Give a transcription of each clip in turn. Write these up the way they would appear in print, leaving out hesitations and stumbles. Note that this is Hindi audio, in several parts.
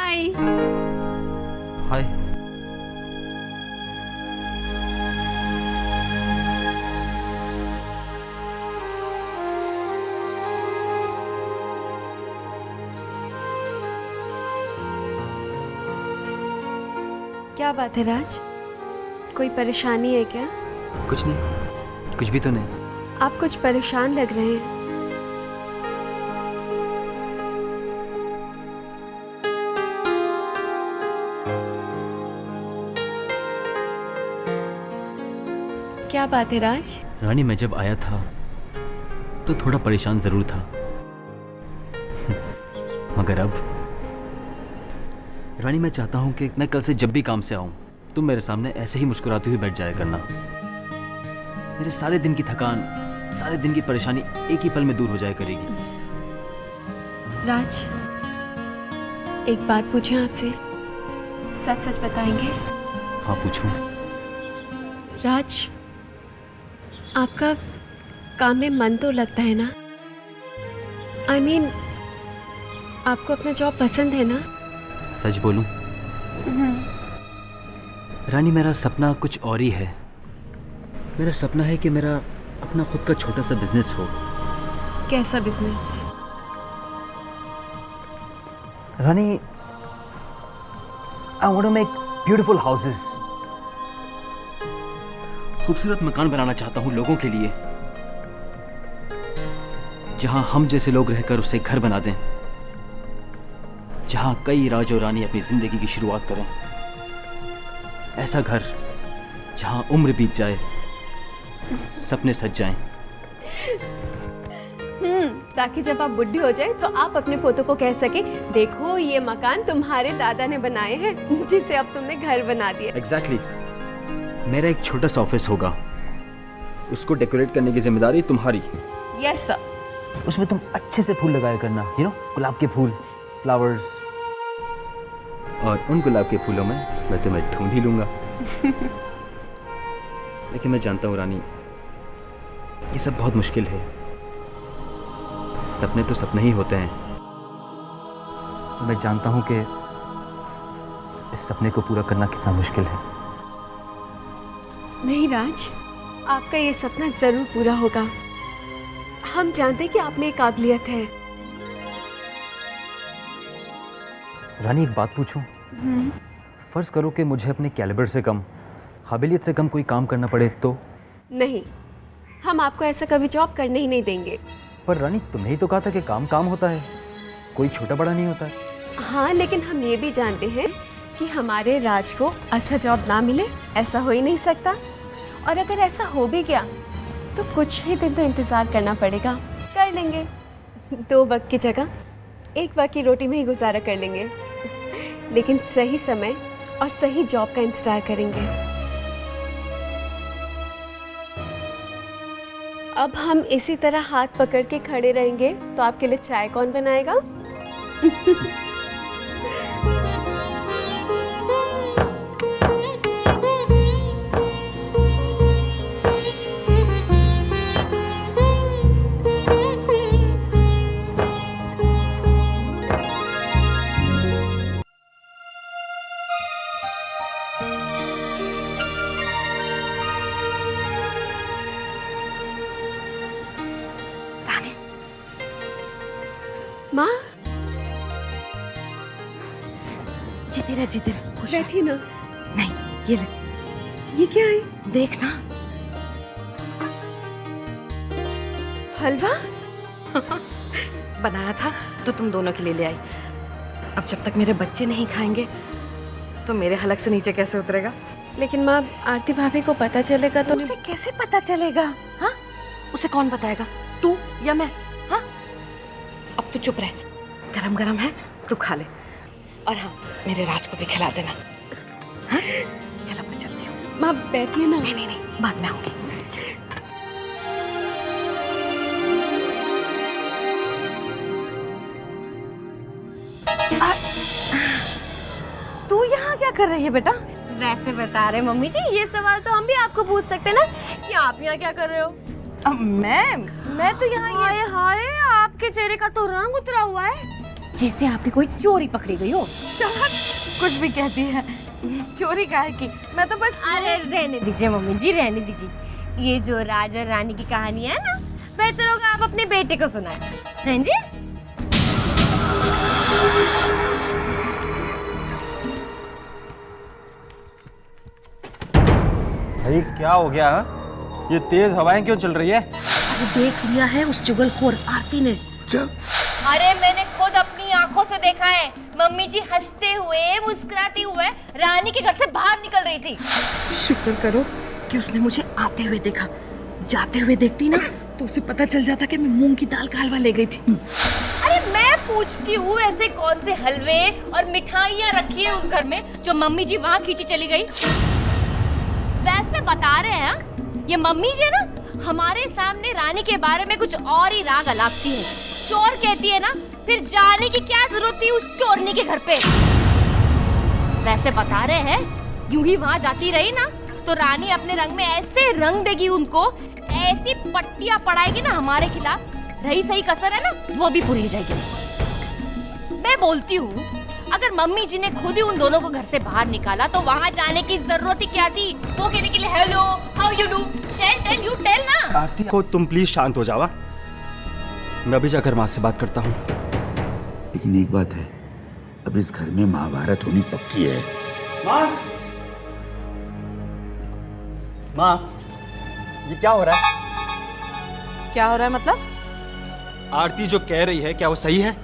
हाय। हाय। क्या बात है राज, कोई परेशानी है क्या? कुछ नहीं, कुछ भी तो नहीं। आप कुछ परेशान लग रहे हैं। क्या बात है राज? रानी, मैं जब आया था तो थोड़ा परेशान जरूर था, मगर अब रानी मैं चाहता हूं कि मैं कल से जब भी काम से आऊं तुम मेरे सामने ऐसे ही मुस्कुराती हुई बैठ जाया करना। मेरे सारे दिन की थकान, सारे दिन की परेशानी एक ही पल में दूर हो जाया करेगी। राज, एक बात पूछें आपसे, सच सच बताएंगे? हाँ पूछूं। राज, आपका काम में मन तो लगता है ना? I mean, आपको अपना जॉब पसंद है ना? सच बोलूं रानी, मेरा सपना कुछ और ही है। मेरा सपना है कि मेरा अपना खुद का छोटा सा बिजनेस हो। कैसा business? Rani, I want to make beautiful houses. खूबसूरत मकान बनाना चाहता हूं लोगों के लिए, जहां हम जैसे लोग रहकर उसे घर बना दें, जहां कई राज और रानी अपनी जिंदगी की शुरुआत करें। ऐसा घर जहां उम्र बीत जाए, सपने सज जाएं। ताकि जब आप बुढ़ी हो जाए तो आप अपने पोतों को कह सके, देखो ये मकान तुम्हारे दादा ने बनाए हैं, जिसे अब तुमने घर बना दिया। Exactly. मेरा एक छोटा सा ऑफिस होगा, उसको डेकोरेट करने की जिम्मेदारी तुम्हारी। Yes sir. उसमें तुम अच्छे से फूल लगाया करना, गुलाब के फूल, फ्लावर्स। और उन गुलाब के फूलों में मैं तुम्हें ढूंढ ही लूंगा। लेकिन मैं जानता हूँ रानी, ये सब बहुत मुश्किल है। सपने तो सपने ही होते हैं। मैं जानता हूँ कि इस सपने को पूरा करना कितना मुश्किल है। नहीं राज, आपका ये सपना जरूर पूरा होगा। हम जानते हैं कि आप में एक काबिलियत है। रानी, एक बात पूछूं? फर्ज करो कि मुझे अपने कैलिबर से कम, काबिलियत से कम कोई काम करना पड़े तो? नहीं, हम आपको ऐसा कभी जॉब करने ही नहीं देंगे। पर रानी, तुमने ही तो कहा था कि काम काम होता है, कोई छोटा बड़ा नहीं होता है। हाँ, लेकिन हम ये भी जानते हैं कि हमारे राज को अच्छा जॉब ना मिले, ऐसा हो ही नहीं सकता। और अगर ऐसा हो भी गया तो कुछ ही दिन तो इंतज़ार करना पड़ेगा, कर लेंगे। 2 वक्त की जगह 1 वक्त की रोटी में ही गुजारा कर लेंगे, लेकिन सही समय और सही जॉब का इंतज़ार करेंगे। अब हम इसी तरह हाथ पकड़ के खड़े रहेंगे तो आपके लिए चाय कौन बनाएगा? माँ, जीती रह खुश रह। बैठी ना। नहीं, ये ले, ये क्या है? देखना। हलवा? बनाया था तो तुम दोनों के लिए ले आई। अब जब तक मेरे बच्चे नहीं खाएंगे तो मेरे हलक से नीचे कैसे उतरेगा? लेकिन माँ, आरती भाभी को पता चलेगा तो? उसे कैसे पता चलेगा? हाँ, उसे कौन बताएगा, तू या मैं? हाँ, अब तू चुप रह, गरम गरम है तू खा ले। और हाँ, मेरे राज को भी खिला देना। हाँ, चलो मैं चलती हूँ। माँ बैठिए ना। नहीं, बाद में आऊंगी। तू यहाँ क्या कर रही है बेटा? वैसे बता रहे मम्मी जी, ये सवाल तो हम भी आपको पूछ सकते ना कि आप यहाँ क्या कर रहे हो? मैं तो यहाँ हाय हाय, आपके चेहरे का तो रंग उतरा हुआ है। जैसे आपकी कोई चोरी पकड़ी गई हो। कुछ भी कहती है, चोरी काहे की? मैं तो बस। अरे रहने दीजिए मम्मी जी, रहने दीजिए। ये जो राजा और रानी की कहानी है ना, बेहतर होगा आप अपने बेटे को सुनाएं। हैं जी? भाई क्या हो गया है? ये तेज हवाएं क्यों चल रही है? अरे देख लिया है उस चुगलखोर आरती ने। अरे मैंने खुद अपनी आंखों से देखा है, मम्मी जी हंसते हुए मुस्कुराती हुए रानी के घर से बाहर निकल रही थी। शुक्र करो कि उसने मुझे आते हुए देखा। जाते हुए देखती ना तो उसे पता चल जाता कि मैं मूंग की दाल का हलवा ले गई थी। अरे मैं पूछती हूँ, ऐसे कौन से हलवे और मिठाइयाँ रखी है उस घर में जो मम्मी जी वहाँ खींची चली गई? वैसे बता रहे हैं ये मम्मी जी ना हमारे सामने रानी के बारे में कुछ और ही राग अलापती है। चोर कहती है ना, फिर जाने की क्या जरूरत थी उस चोरनी के घर पे? वैसे बता रहे हैं यूं ही वहाँ जाती रही ना तो रानी अपने रंग में ऐसे रंग देगी उनको, ऐसी पट्टियां पड़ाएगी ना हमारे खिलाफ, रही सही कसर है ना वो भी पूरी हो जाएगी। मैं बोलती हूँ अगर मम्मी जी ने खुद ही उन दोनों को घर से बाहर निकाला तो वहाँ जाने की जरूरत ही क्या थी? वो कहने के लिए hello how you do, tell you tell ना। आरती को तुम प्लीज शांत हो जावा। मैं अभी जाकर माँ से बात करता हूँ। लेकिन एक बात है, अब इस घर में महाभारत होनी पक्की है। माँ, माँ, ये क्या हो रहा है? क्या हो रहा है मतलब? आरती जो कह रही है क्या वो सही है?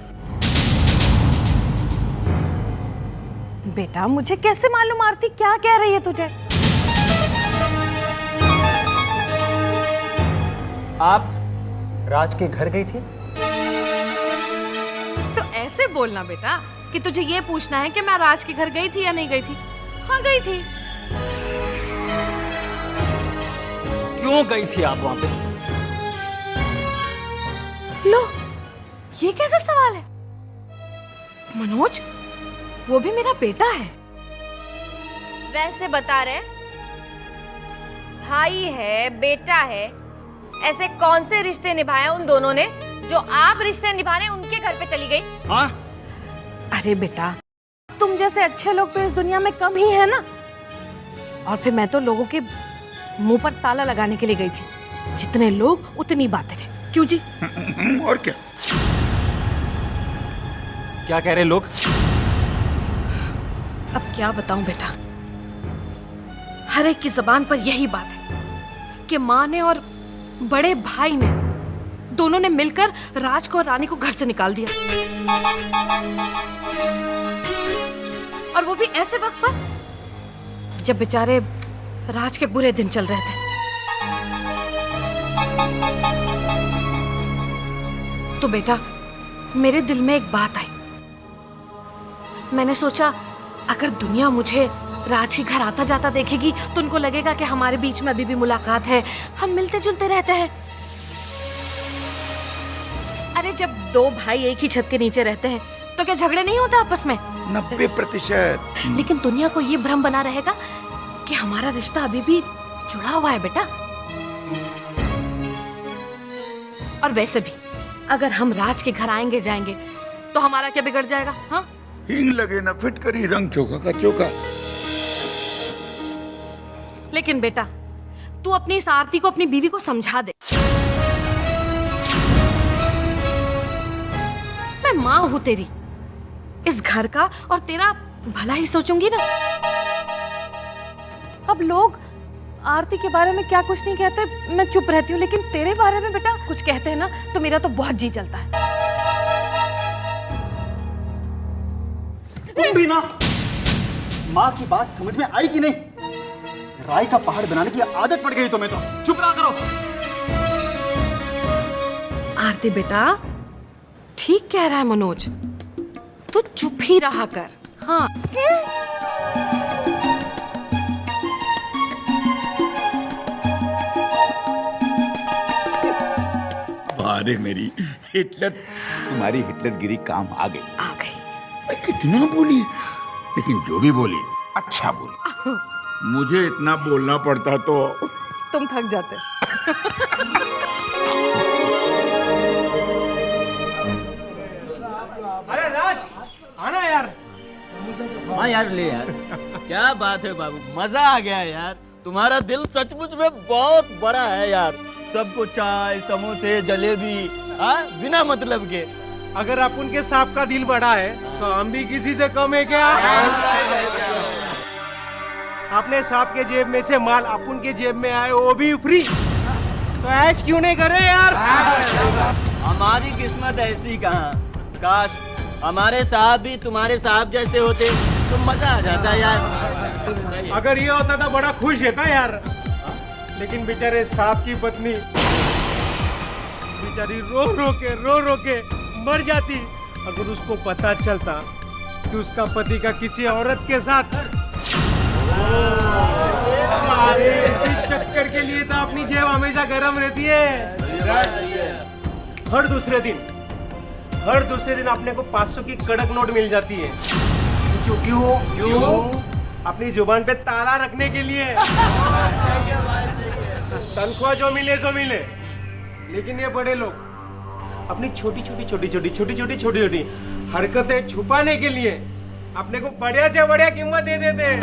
बेटा मुझे कैसे मालूम आरती क्या कह रही है तुझे? आप राज के घर गई थी? तो ऐसे बोलना बेटा कि तुझे ये पूछना है कि मैं राज के घर गई थी या नहीं गई थी। हाँ गई थी। क्यों गई थी आप वहां पे? लो ये कैसा सवाल है मनोज? वो भी मेरा बेटा है। वैसे बता रहे भाई है बेटा है, ऐसे कौन से रिश्ते निभाए उन दोनों ने जो आप रिश्ते निभाने उनके घर पे चली गई? हाँ? अरे बेटा तुम जैसे अच्छे लोग तो इस दुनिया में कम ही है ना। और फिर मैं तो लोगों के मुंह पर ताला लगाने के लिए गई थी। जितने लोग उतनी बातें थे। क्यों जी? और क्या? क्या कह रहे लोग? अब क्या बताऊं बेटा, हर एक की जबान पर यही बात है कि माँ ने और बड़े भाई ने दोनों ने मिलकर राज को और रानी को घर से निकाल दिया। और वो भी ऐसे वक्त पर जब बेचारे राज के बुरे दिन चल रहे थे। तो बेटा मेरे दिल में एक बात आई। मैंने सोचा अगर दुनिया मुझे राज के घर आता जाता देखेगी तो उनको लगेगा कि हमारे बीच में अभी भी मुलाकात है, हम मिलते जुलते रहते हैं। अरे जब दो भाई एक ही छत के नीचे रहते हैं तो क्या झगड़े नहीं होते आपस में? 90%। लेकिन दुनिया को ये भ्रम बना रहेगा कि हमारा रिश्ता अभी भी जुड़ा हुआ है बेटा। और वैसे भी अगर हम राज के घर आएंगे जाएंगे तो हमारा क्या बिगड़ जाएगा? हाँ हिंग लगे ना फिटकरी, रंग चोखा का चोखा। लेकिन बेटा तू अपनी इस आरती को अपनी बीवी को समझा दे। मैं माँ हूं तेरी, इस घर का और तेरा भला ही सोचूंगी ना। अब लोग आरती के बारे में क्या कुछ नहीं कहते, मैं चुप रहती हूँ, लेकिन तेरे बारे में बेटा कुछ कहते हैं ना तो मेरा तो बहुत जी चलता है। तुम भी ना, माँ की बात समझ में आई कि नहीं? राई का पहाड़ बनाने की आदत पड़ गई तुम्हें तो। चुप रहा करो। आरती बेटा ठीक कह रहा है मनोज, तू चुप ही रहा कर। हाँ अरे मेरी हिटलर, तुम्हारी हिटलरगिरी काम आ गई। आ गई। मैं कितना बोली, लेकिन जो भी बोली अच्छा बोली। मुझे इतना बोलना पड़ता तो तुम थक जाते। अरे राज आना यार। हाँ यार ले यार। क्या बात है बाबू, मजा आ गया यार। तुम्हारा दिल सचमुच में बहुत बड़ा है यार। सबको चाय समोसे जलेबी, हाँ बिना मतलब के। अगर अपन के सांप का दिल बड़ा है तो हम भी किसी से कम है क्या? अपने सांप के जेब में से माल अपन के जेब में आए वो भी फ्री, तो ऐश क्यों नहीं करे यार? हमारी किस्मत ऐसी कहाँ, काश हमारे साहब भी तुम्हारे साहब जैसे होते तो मजा आ जाता यार। अगर ये होता तो बड़ा खुश रहता यार, लेकिन बेचारे सांप की पत्नी बेचारी रो रो के मर जाती अगर उसको पता चलता कि उसका पति का किसी औरत के साथ। इसी चक्कर के लिए तो अपनी जेब हमेशा गर्म रहती है। हर दूसरे दिन अपने को 500 की कड़क नोट मिल जाती है। क्यों? अपनी जुबान पे ताला रखने के लिए। तनख्वाह जो मिले सो मिले, लेकिन ये बड़े लोग अपनी छोटी हरकतें छुपाने के लिए अपने को बढ़िया से बढ़िया कीमत दे देते हैं।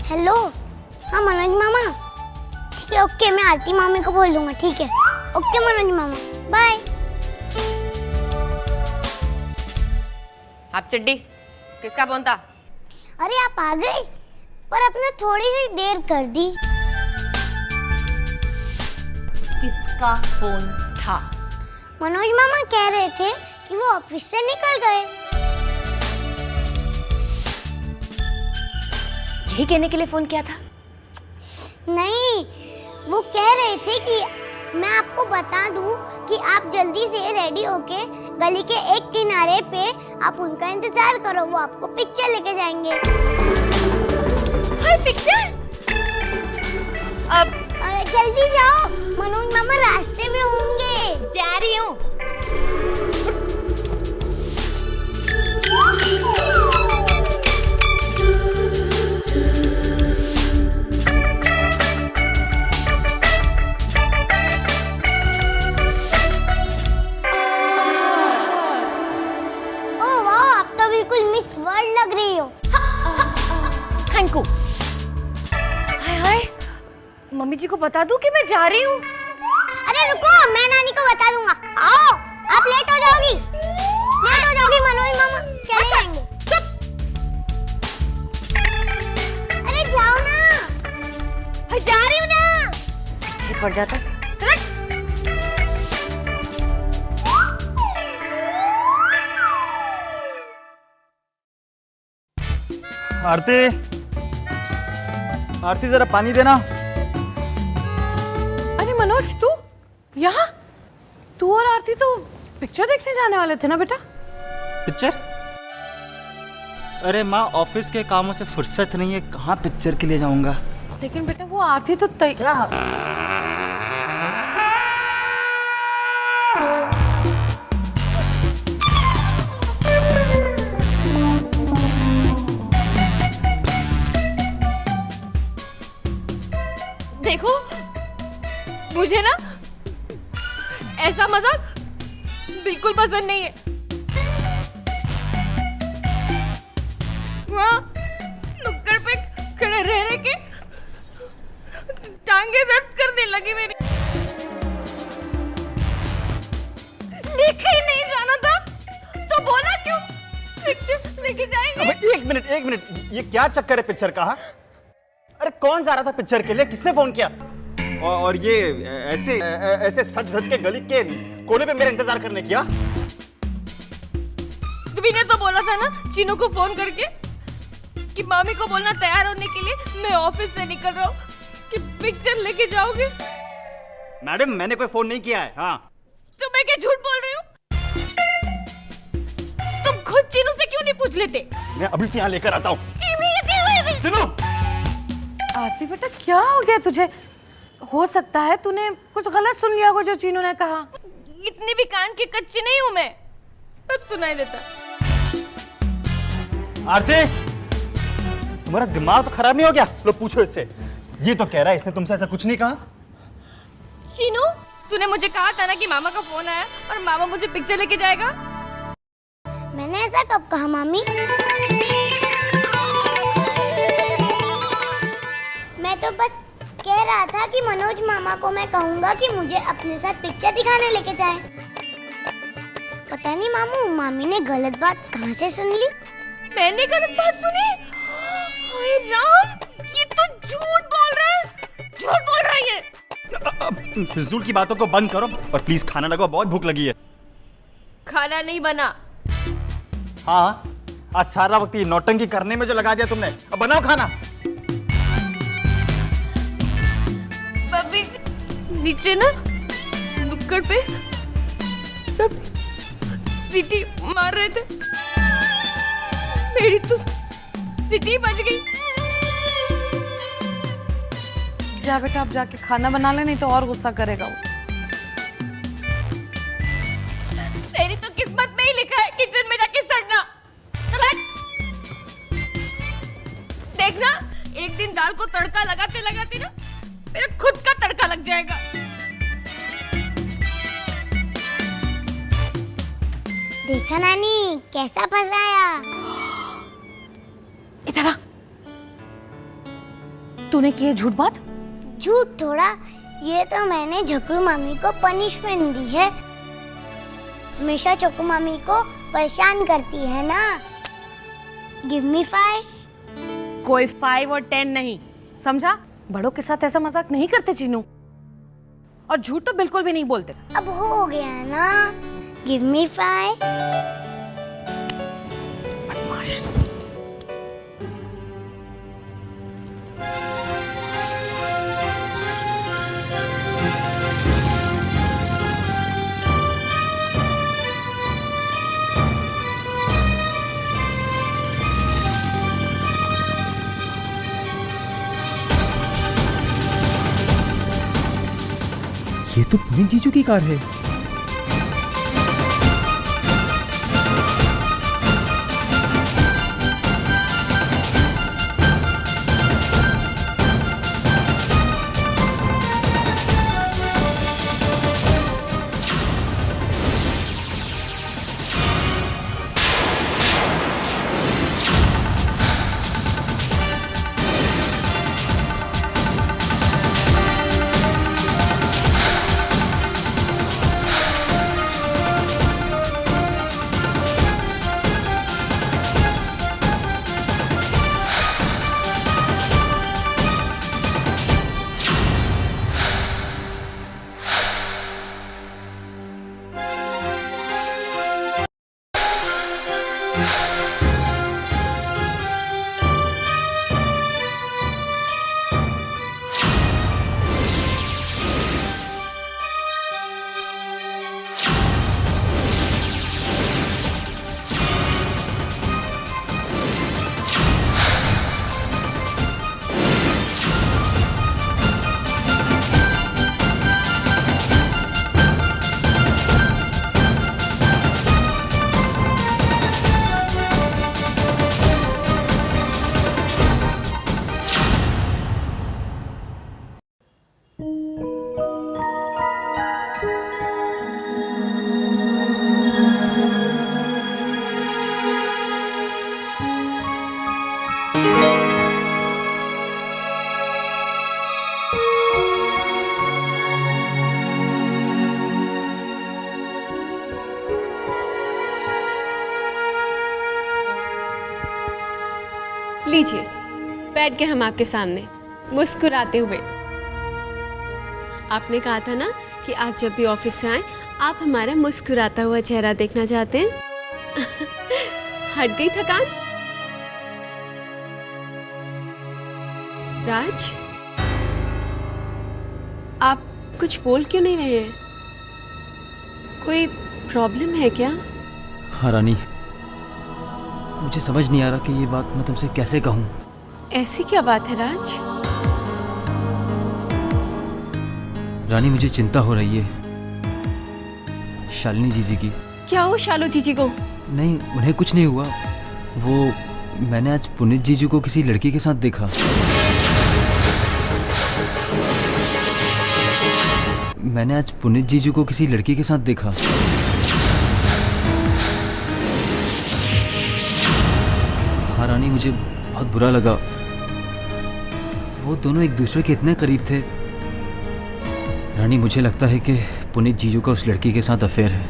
हेलो, हाँ मनोज मामा। ठीक है, ओके, मैं आरती मामी को बोल दूंगा। ठीक है, ओके मनोज मामा, बाय। हाफ चड्डी किसका फोन था? अरे आप आ गए, पर आपने थोड़ी सी देर कर दी। किसका फोन था? मनोज मामा कह रहे थे कि वो ऑफिस से निकल गए। यही कहने के लिए फोन किया था? नहीं, वो कह रहे थे कि मैं आपको बता दूं कि आप जल्दी से रेडी होके गली के एक किनारे पे आप उनका इंतजार करो, वो आपको पिक्चर लेके जाएंगे। हाय पिक्चर? अब अरे जल्दी जाओ, मनोज मामा रास्ते में होंगे। जा रही हूँ। मिस वर्ल्ड लग रही हो। Thank you. हाय हाय, मम्मी जी को बता दूं कि मैं जा रही हूँ? अरे रुको, मैं नानी को बता दूंगा। आओ, आप लेट हो जाओगी मनोज मामा, चले जाएंगे। अरे जाओ ना। जा रही हूँ ना। पीछे पड़ जाता। चल। आरती जरा पानी देना। अरे मनोज, तू यहाँ? तू और आरती तो पिक्चर देखने जाने वाले थे ना बेटा? पिक्चर? अरे माँ, ऑफिस के कामों से फुर्सत नहीं है, कहाँ पिक्चर के लिए जाऊंगा। लेकिन बेटा वो आरती तो देखो, मुझे ना ऐसा मजाक बिल्कुल पसंद नहीं है। वहाँ नुक्कड़ पे खड़े रह के टांगे दर्द करने लगी मेरी। लेके ही नहीं जाना था तो बोला क्यों? पिक्चर लेके जाएंगे। अबे एक मिनट, ये क्या चक्कर है पिक्चर का? अरे कौन जा रहा था पिक्चर के लिए? किसने फोन किया? और ये ऐसे सच के गली के कोने पे मेरा इंतजार करने किया? तुम्ही ने तो बोला था ना चीनू को फोन करके कि मामी को बोलना तैयार होने के लिए मैं ऑफिस से निकल रहा हूँ, कि पिक्चर लेके जाओगे। मैडम, मैंने कोई फोन नहीं किया है। हाँ, तो मैं क्या झूठ बोल रही हूँ? तुम खुद चीनू से क्यों नहीं पूछ लेते? मैं अभी से यहाँ लेकर आता हूँ। चलो। आरती बेटा, क्या हो गया तुझे? हो सकता है तूने कुछ गलत सुन लिया होगा जो चीनू ने कहा। इतनी भी कान की कच्ची नहीं हूं मैं, सब सुनाई देता। आरती, तुम्हारा दिमाग तो खराब नहीं हो गया? लो पूछो इससे। ये तो कह रहा है इसने तुमसे ऐसा कुछ नहीं कहा। शीनू, तूने मुझे कहा था ना कि मामा का फोन आया और मामा मुझे पिक्चर लेके जाएगा। मैंने ऐसा कब कहा मामी? मैं तो बस कह रहा था कि मनोज मामा को मैं कहूंगा कि मुझे अपने साथ पिक्चर दिखाने लेके जाए। पता नहीं मामू, मामी ने गलत बात कहाँ से सुन ली? मैंने गलत बात सुनी? हाय राम, ये तो झूठ बोल रहा है, झूठ बोल रहा है ये। फिजूल की बातों को बंद करो और प्लीज खाना लगाओ, बहुत भूख लगी है। खाना नहीं बना। हाँ, आज सारा वक्त ये नौटंकी करने में जो लगा दिया तुमने, अब बनाओ खाना। अभी नीचे ना नुक्कड़ पे सब सीटी मार रहे थे, मेरी तो सीटी बज गई। जा बेटा, अब जाके खाना बना ले, नहीं तो और गुस्सा करेगा वो। तेरी तो किस्मत में ही लिखा है किचन में जाके सड़ना। देखना, एक दिन दाल को तड़का लगाते लगाते ना मेरा खुद का तड़का लग जाएगा। देखा नानी कैसा फंसाया। इधर आ। तूने की झूठ बात? झूठ थोड़ा, ये तो मैंने झकरू मामी को पनिशमेंट दी है। हमेशा चोकू मामी को परेशान करती है ना। Give me 5। कोई 5 और 10 नहीं, समझा? बड़ों के साथ ऐसा मजाक नहीं करते चीनू, और झूठ तो बिल्कुल भी नहीं बोलते। अब हो गया ना, गिव मी 5। बदमाश। ये तो पुनीत जीजू की कार है। लीजिए, बैठ गए हम आपके सामने मुस्कुराते हुए। आपने कहा था ना कि आप जब भी ऑफिस से आए आप हमारा मुस्कुराता हुआ चेहरा देखना चाहते हैं। हट गई थकान? राज, आप कुछ बोल क्यों नहीं रहे हैं? कोई प्रॉब्लम है क्या? हाँ रानी, मुझे समझ नहीं आ रहा कि ये बात मैं तुमसे कैसे कहूँ। ऐसी क्या बात है राज? रानी, मुझे चिंता हो रही है। शालिनी जीजी की। क्या हो शालू जीजी को? नहीं, उन्हें कुछ नहीं हुआ। वो मैंने आज पुनीत जीजू को किसी लड़की के साथ देखा। मैंने आज पुनीत जीजू को किसी लड़की के साथ देखा। हाँ रानी, मुझे बहुत बुरा लगा। वो दोनों एक दूसरे के इतने करीब थे। रानी, मुझे लगता है कि पुनीत जीजू का उस लड़की के साथ अफेयर है।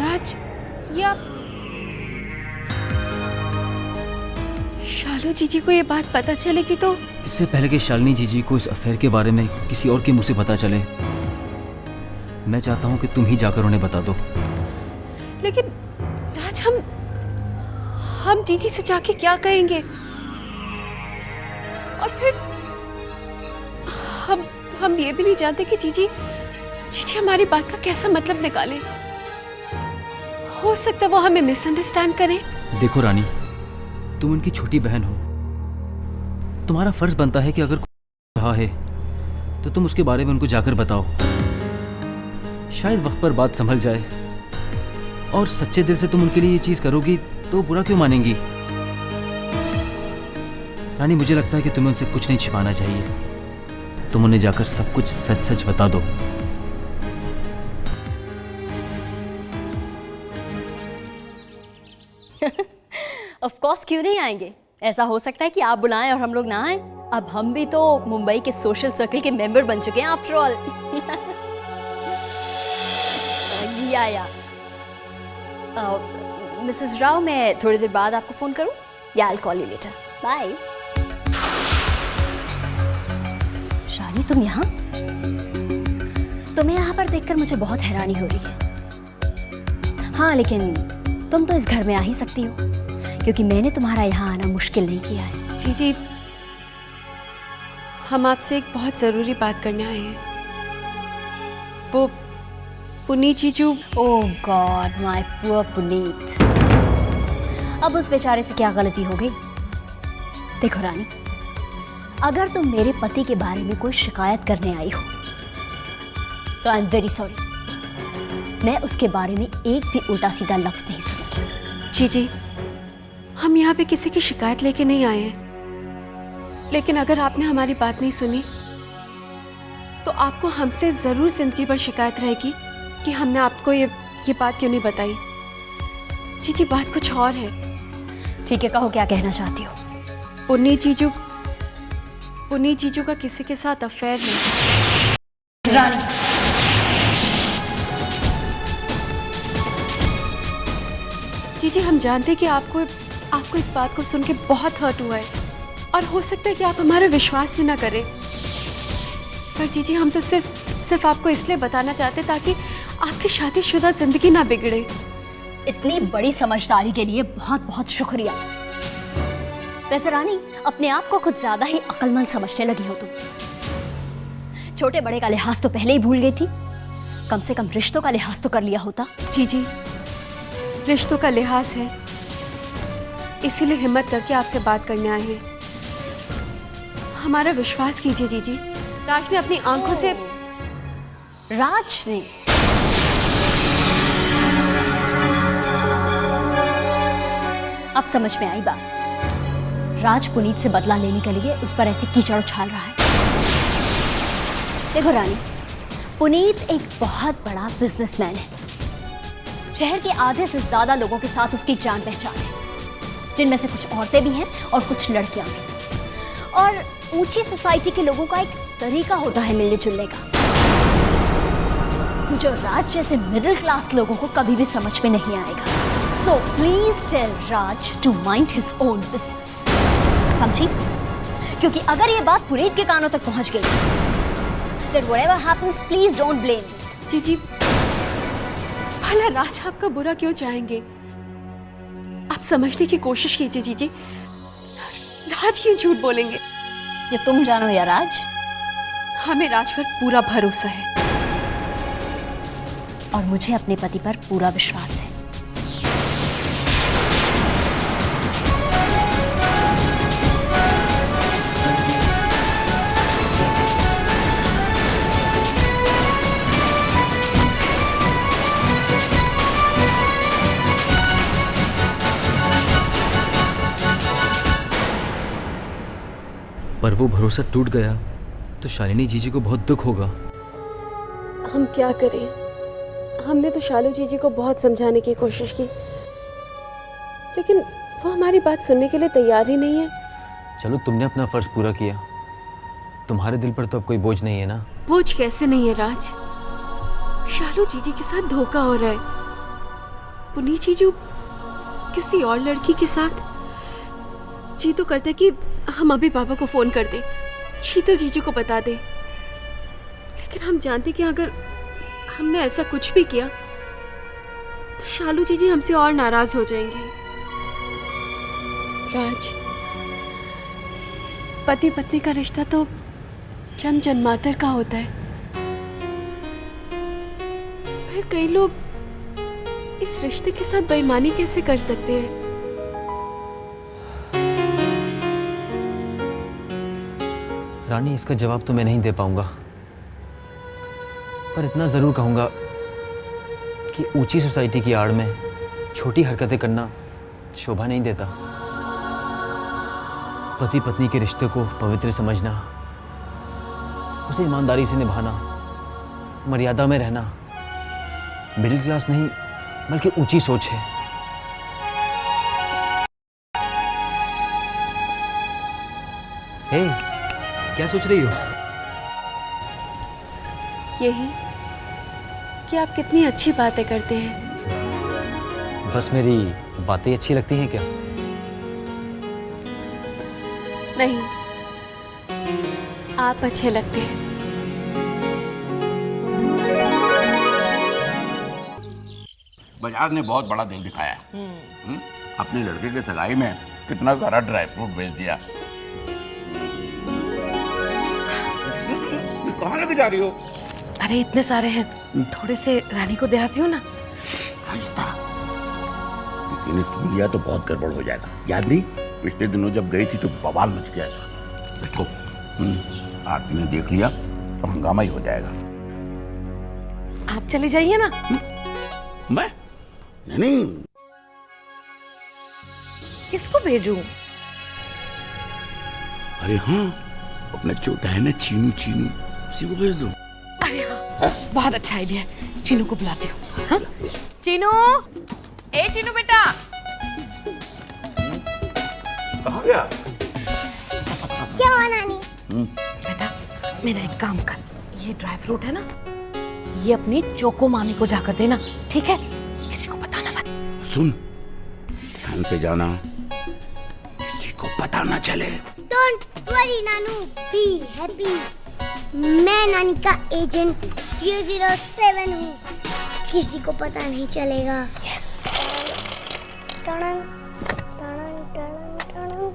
राज, ये आप शालू जीजी को ये बात पता चलेगी तो? इससे पहले कि शालिनी जीजी को इस अफेयर के बारे में किसी और के मुंह से पता चले, मैं चाहता हूं कि तुम ही जाकर उन्हें बता दो। लेकिन राज, हम जीजी से जाके क्या कहेंगे? और फिर हम ये भी नहीं जानते कि जीजी हमारी बात का कैसा मतलब निकाले। हो सकता है वो हमें मिसअंडरस्टैंड करें। देखो रानी, तुम उनकी छोटी बहन हो। तुम्हारा फर्ज बनता है कि अगर कोई रहा है तो तुम उसके बारे में उनको जाकर बताओ। शायद वक्त पर बात संभल जाए, और सच्चे दिल से तुम उनके लिए ये चीज करोगी तो बुरा क्यों मानेंगी? रानी, मुझे लगता है कि तुम्हें उनसे कुछ नहीं छिपाना चाहिए। तुम उन्हें जाकर सब कुछ सच सच बता दो। ऑफ कोर्स, क्यों नहीं आएंगे? ऐसा हो सकता है कि आप बुलाएं और हम लोग ना आए। अब हम भी तो मुंबई के सोशल सर्कल के मेंबर बन चुके हैं आफ्टर ऑल। या मिसेस राव, मैं थोड़ी देर बाद आपको फोन करूं या I will call you later. Bye. Shalini, तुम यहाँ? तुम्हें यहाँ पर देखकर मुझे बहुत हैरानी हो रही है। हाँ, लेकिन तुम तो इस घर में आ ही सकती हो, क्योंकि मैंने तुम्हारा यहाँ आना मुश्किल नहीं किया है। जीजी, हम आपसे एक बहुत जरूरी बात करने आए हैं। वो पुनीत जीजू। ओह गॉड, माय पुअर पुनीत। अब उस बेचारे से क्या गलती हो गई? देखो रानी, अगर तुम मेरे पति के बारे में कोई शिकायत करने आई हो तो आई एम वेरी सॉरी। मैं उसके बारे में एक भी उल्टा सीधा लफ्ज नहीं सुनूंगी। जीजी, हम यहाँ पे किसी की शिकायत लेके नहीं आए हैं, लेकिन अगर आपने हमारी बात नहीं सुनी तो आपको हमसे जरूर जिंदगी भर शिकायत रहेगी कि हमने आपको ये बात क्यों नहीं बताई। जीजी, बात कुछ और है। ठीक है, कहो क्या कहना चाहती हो। पुनीत जीजू का किसी के साथ अफेयर है। रानी, जीजी, हम जानते हैं कि आपको इस बात को सुन के बहुत हर्ट हुआ है, और हो सकता है कि आप हमारा विश्वास भी ना करें। पर जीजी, हम तो सिर्फ आपको इसलिए बताना चाहते ताकि आपकी शादीशुदा जिंदगी ना बिगड़े। इतनी बड़ी समझदारी के लिए बहुत बहुत शुक्रिया। वैसे रानी, अपने आप को कुछ ज्यादा ही अक्लमंद समझने लगी हो तुम। छोटे बड़े का लिहाज तो पहले ही भूल गई थी, कम से कम रिश्तों का लिहाज तो कर लिया होता। जीजी, रिश्तों का लिहाज है, इसीलिए हिम्मत करके आपसे बात करने आए हैं। हमारा विश्वास कीजिए जीजी, राज ने अपनी आंखों से। राज ने? अब समझ में आई बात। राज पुनीत से बदला लेने के लिए उस पर ऐसे कीचड़ उछाल रहा है। देखो रानी, पुनीत एक बहुत बड़ा बिजनेसमैन है। शहर के आधे से ज्यादा लोगों के साथ उसकी जान पहचान है, जिनमें से कुछ औरतें भी हैं और कुछ लड़कियां भी। और ऊंची सोसाइटी के लोगों का एक तरीका होता है मिलने जुलने का, जो राज जैसे मिडिल क्लास लोगों को कभी भी समझ में नहीं आएगा। So please tell Raj to mind his own business. समझी? क्योंकि अगर ये बात पुनीत के कानों तक पहुंच गई, then whatever happens, please don't blame me. जीजी, भला राज आपका बुरा क्यों चाहेंगे? आप समझने की कोशिश कीजिए जीजी, राज क्यों झूठ बोलेंगे? ये तुम जानो या राज? हमें राज पर पूरा भरोसा है, और मुझे अपने पति पर पूरा विश्वास है। वो भरोसा टूट गया तो शालिनी जीजी को बहुत दुख होगा। हम क्या करें? हमने तो शालू जीजी को बहुत समझाने की कोशिश की, लेकिन वो हमारी बात सुनने के लिए तैयार ही नहीं है। चलो, तुमने अपना फर्ज पूरा किया, तुम्हारे दिल पर तो अब कोई बोझ नहीं है ना। बोझ कैसे नहीं है राज? शालू जीजी के साथ धोखा हो रहा है। पुनीत जीजू किसी और लड़की के साथ। जी तो करता है कि हम अभी पापा को फोन कर दें, शीतल जीजी को बता दें, लेकिन हम जानते कि अगर हमने ऐसा कुछ भी किया तो शालू जीजी हमसे और नाराज हो जाएंगे। राज, पति पत्नी का रिश्ता तो जन्म जन्मांतर का होता है, फिर कई लोग इस रिश्ते के साथ बेईमानी कैसे कर सकते हैं? रानी, इसका जवाब तो मैं नहीं दे पाऊंगा, पर इतना जरूर कहूंगा कि ऊंची सोसाइटी की आड़ में छोटी हरकतें करना शोभा नहीं देता। पति पत्नी के रिश्ते को पवित्र समझना, उसे ईमानदारी से निभाना, मर्यादा में रहना मिडिल क्लास नहीं बल्कि ऊंची सोच है। हे, क्या सोच रही हो? यही कि आप कितनी अच्छी बातें करते हैं। बस मेरी बातें अच्छी लगती हैं क्या? नहीं, आप अच्छे लगते हैं। बजाज ने बहुत बड़ा दिल दिखाया है। अपने लड़के के सगाई में कितना सारा ड्राई फ्रूट भेज दिया। कहाँ लेके जा रही हो? अरे इतने सारे हैं, थोड़े से रानी को दे आती हूँ ना। आहिस्ता, किसी ने सुन लिया तो बहुत गड़बड़ हो जाएगा। याद नहीं, पिछले दिनों जब गई थी तो बवाल मच गया था। बैठो। आरती ने देख लिया तो हंगामा ही हो जाएगा। आप चले जाइए ना। मैं नहीं, किसको भेजूं? अरे हाँ, अपना छोटा है ना चीनू, चीनू, उसी को भेज दो। अरे हाँ, बहुत अच्छा आइडिया है। चीनू को बुलाती हूँ। हाँ? चीनू, ए चीनू बेटा। कहाँ गया? क्या हुआ नानी? बेटा, मेरा एक काम कर, ये ड्राई फ्रूट है ना, ये अपनी चोको मामी को जाकर देना, ठीक है? किसी को बताना मत। सुन, ध्यान से जाना, किसी को पता ना चले। Don't worry Nanu, be happy. मैं नानी का एजेंट 007 हूँ, किसी को पता नहीं चलेगा। यस। टड़ंग, टड़ंग, टड़ंग, टड़ंग।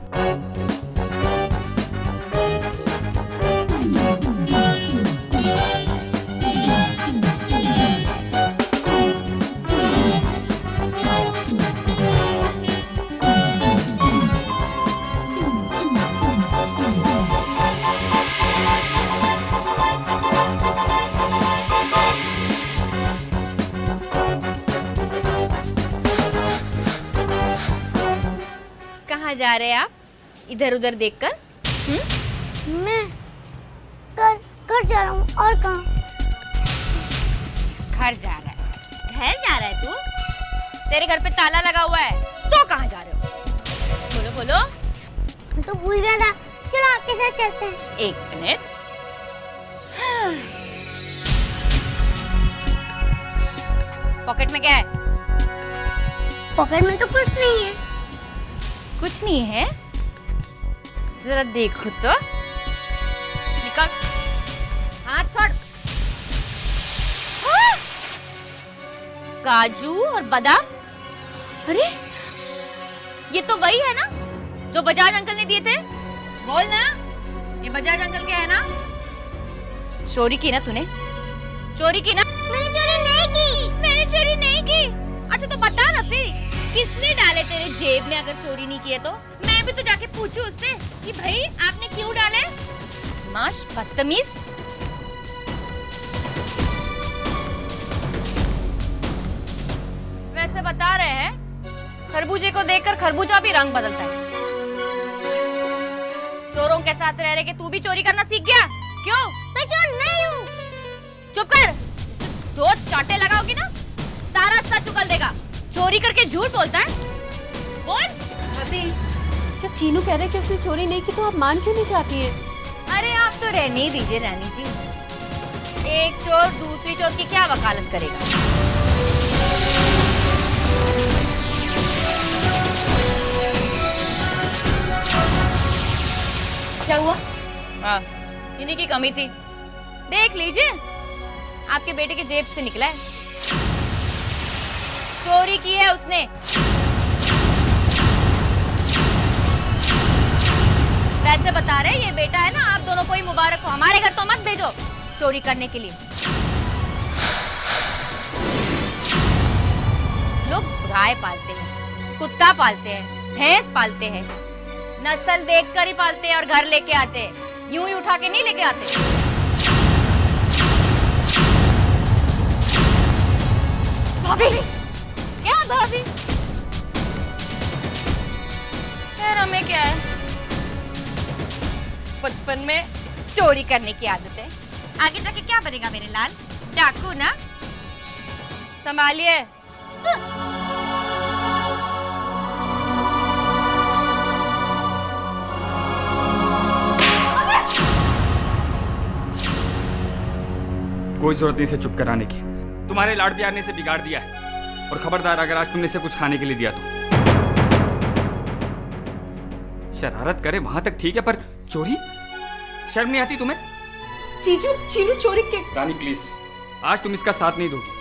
कहाँ जा रहे हैं आप इधर उधर देखकर? मैं घर जा रहा हूँ। और कहाँ? घर जा रहा है? घर जा रहा है तू? तेरे घर पे ताला लगा हुआ है, तो कहाँ जा रहे हो? बोलो बोलो। मैं तो भूल गया था। चलो आपके साथ चलते हैं। एक मिनट। पॉकेट में क्या है? पॉकेट में तो कुछ नहीं है। कुछ नहीं है? जरा देखो तो। निकाल, हाथ छोड़। हाँ! काजू और बादाम। अरे ये तो वही है ना जो बजाज अंकल ने दिए थे। बोल ना, ये बजाज अंकल के है ना? चोरी की ना तूने? चोरी की ना? मैंने चोरी नहीं की। मैंने चोरी नहीं की। अच्छा तो बता ना फिर, किसने डाले तेरे जेब में? अगर चोरी नहीं किए तो मैं भी तो जाके पूछूं उससे कि भाई आपने क्यों डाले? माश बदतमीज। वैसे बता रहे हैं, खरबूजे को देखकर खरबूजा भी रंग बदलता है। चोरों के साथ रह रहे के तू भी चोरी करना सीख गया? क्यों? मैं चोर नहीं हूँ। चुप कर। दो चांटे लगाओगी ना सारा सच उगल देगा। चोरी करके झूठ बोलता है। बोल। भाभी, जब चीनू कह रहे कि उसने चोरी नहीं की तो आप मान क्यों नहीं चाहती है? अरे आप तो रहने ही दीजिए रानी जी। एक चोर दूसरी चोर की क्या वकालत करेगा? क्या हुआ? हाँ, इन्हीं की कमी थी। देख लीजिए, आपके बेटे के जेब से निकला है। चोरी की है उसने। वैसे बता रहे ये बेटा है ना, आप दोनों को ही मुबारक हो। हमारे घर तो मत भेजो चोरी करने के लिए। लोग गाय पालते हैं, कुत्ता पालते हैं, भैंस पालते हैं, नस्ल देखकर ही पालते हैं और घर लेके आते हैं। यूं ही उठा के नहीं लेके आते। भाभी, क्या भाभी? यार हमें क्या है, बचपन में चोरी करने की आदत है। आगे जाके क्या बनेगा मेरे लाल? डाकू ना? संभालिए। कोई जरूरत नहीं इसे चुप कराने की। तुम्हारे लाड प्यार ने इसे बिगाड़ दिया है। और खबरदार अगर आज तुमने इसे कुछ खाने के लिए दिया तो। शरारत करे वहां तक ठीक है, पर चोरी? शर्म नहीं आती तुम्हें? चीनू चोरी के। रानी प्लीज, आज तुम इसका साथ नहीं दोगी।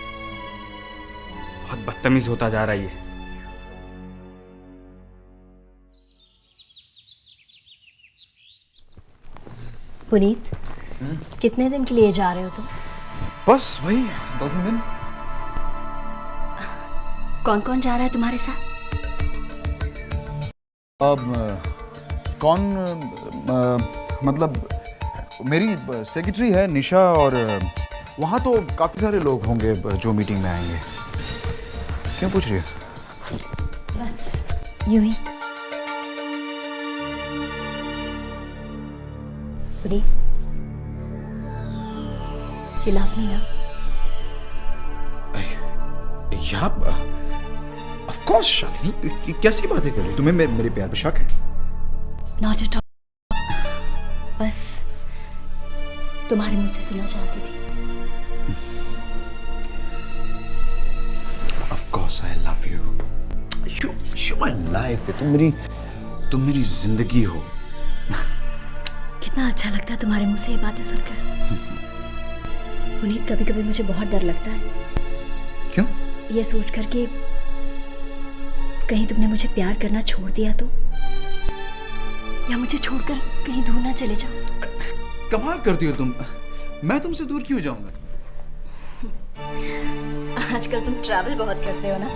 बहुत बदतमीज होता जा रही है। पुनीत, कितने दिन के लिए जा रहे हो तुम? बस वही 2-3 दिन। कौन कौन जा रहा है तुम्हारे साथ? मतलब मेरी सेक्रेटरी है निशा, और वहाँ तो काफ़ी सारे लोग होंगे जो मीटिंग में आएंगे। क्यों पूछ रही है? बस यूं ही। पुनीत, you love me ना? या ऑफ कोर्स शालिनी, कैसी बातें कर रही हो? तुम्हें मेरे प्यार पे शक है? Not at all. बस तुम्हारे मुंह से सुनना चाहती थी। Of course I love you. You're my life. तुम मेरी जिंदगी हो। कितना अच्छा लगता है तुम्हारे मुंह से ये बातें सुनकर। पुनीत, कभी कभी मुझे बहुत डर लगता है। क्यों? ये सोच कर कि कहीं तुमने मुझे प्यार करना छोड़ दिया तो, या मुझे छोड़कर कहीं दूर ना चले जाओ। कमाल करती हो तुम। मैं तुमसे दूर क्यों जाऊंगा? आजकल तुम ट्रैवल बहुत करते हो ना,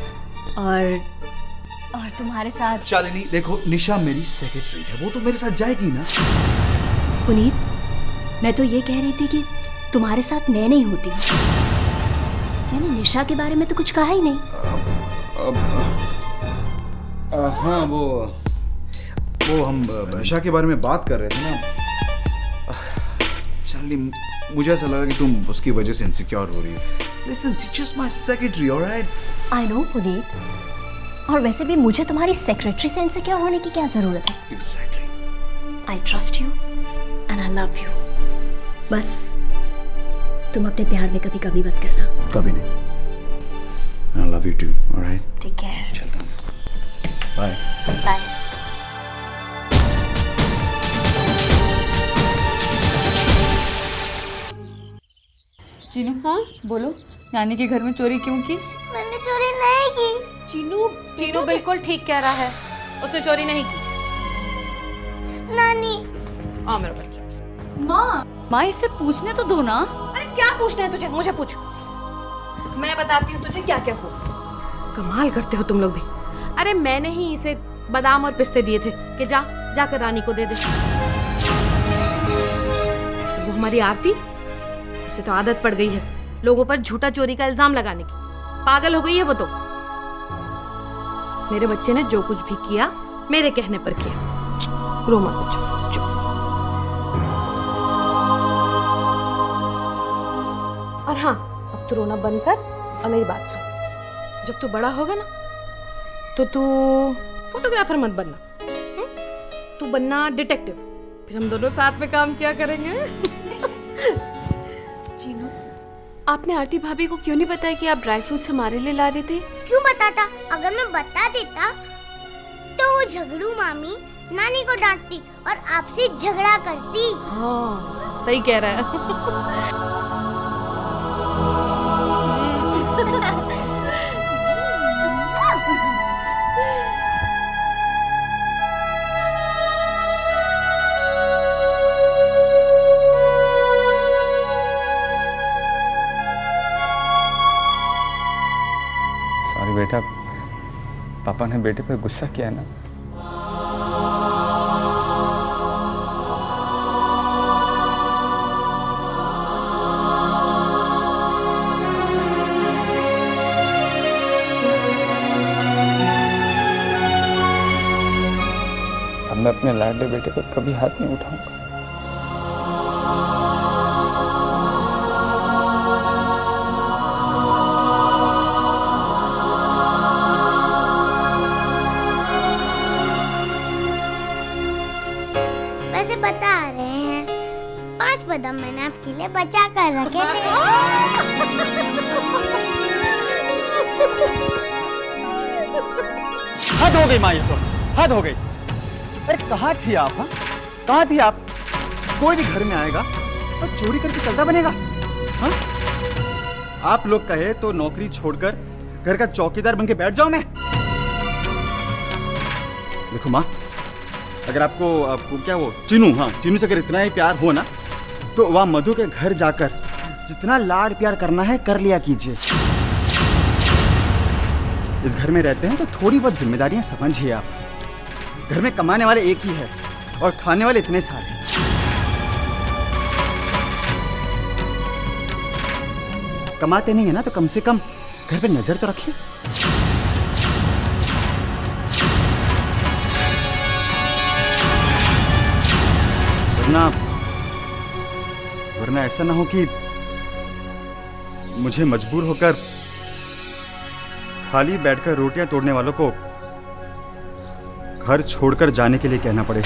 और तुम्हारे साथ। शालिनी देखो, निशा मेरी सेक्रेटरी है, वो तो मेरे साथ जाएगी ना। पुनीत, मैं तो ये कह रही थी कि तुम्हारे साथ मैं नहीं होती। मैंने निशा के बारे में तो कुछ कहा ही नहीं। हाँ, वो हम निशा के बारे में बात कर रहे थे ना। शालिनी, मुझे ऐसा लगा कि तुम उसकी वजह से इनसिक्योर हो रही हो। Listen, she's just my secretary, all right? I know, Puneet. और वैसे भी मुझे तुम्हारी सेक्रेटरी से इनसिक्योर होने की क्या जरूरत है? Exactly. I trust you and I love you. बस तुम अपने प्यार में कभी कमी मत करना। कभी नहीं। I love you too, all right? Take care. चलता हूँ। Bye. Bye. चीनू, हाँ बोलो, नानी के घर में चोरी क्यों की? मैंने चोरी नहीं की। चीनू बिल्कुल ठीक कह रहा है, उसने चोरी नहीं की। नानी, आओ मेरा बच्चा। माँ इससे पूछने तो दो ना। अरे क्या पूछना है तुझे? मुझे पूछ, मैं बताती हूँ तुझे क्या क्या हुआ। कमाल करते हो तुम लोग भी। अरे मैंने ही इसे बादाम और पिस्ते दिए थे कि जाकर रानी को दे दे। वो हमारी आरती, उसे तो आदत पड़ गई है लोगों पर झूठा चोरी का इल्जाम लगाने की। पागल हो गई है वो तो। मेरे बच्चे ने जो कुछ भी किया मेरे कहने पर किया। रो मत बच्चों, चुप। तू रोना बंद कर और मेरी बात सुन। जब तू बड़ा होगा ना तो तू फोटोग्राफर मत बनना, तू बनना डिटेक्टिव। फिर हम दोनों साथ में काम किया करेंगे। चीनू, आपने आरती भाभी को क्यों नहीं बताया कि आप ड्राई फ्रूट्स हमारे लिए ला रहे थे? क्यों बताता? अगर मैं बता देता तो वो झगड़ू मामी नानी को डांटती और आपसे झगड़ा करती। हाँ सही कह रहा है। सॉरी बेटा, पापा ने बेटे पर गुस्सा किया ना। अब मैं अपने लाडले बेटे पर कभी हाथ नहीं उठाऊंगा। वैसे बता रहे हैं 5 बदाम मैंने आपके लिए बचा कर रखे थे। हद हो गई माँ, ये तो हद हो गई। अरे कहाँ थी आप? हाँ कहाँ थी आप? कोई भी घर में आएगा तो चोरी करके चलता बनेगा? हाँ आप लोग कहे तो नौकरी छोड़कर घर का चौकीदार बनके बैठ जाओ मैं। देखो माँ, अगर आपको क्या वो चीनू, हाँ चीनू से अगर इतना ही प्यार हो ना तो वहाँ मधु के घर जाकर जितना लाड प्यार करना है कर लिया कीजिए। इस घर में रहते हैं तो थोड़ी बहुत जिम्मेदारियां समझिए आप। घर में कमाने वाले एक ही है और खाने वाले इतने सारे हैं। कमाते नहीं है ना तो कम से कम घर पे नजर तो रखिए। वरना ऐसा ना हो कि मुझे मजबूर होकर खाली बैठकर रोटियां तोड़ने वालों को घर छोड़कर जाने के लिए कहना पड़े।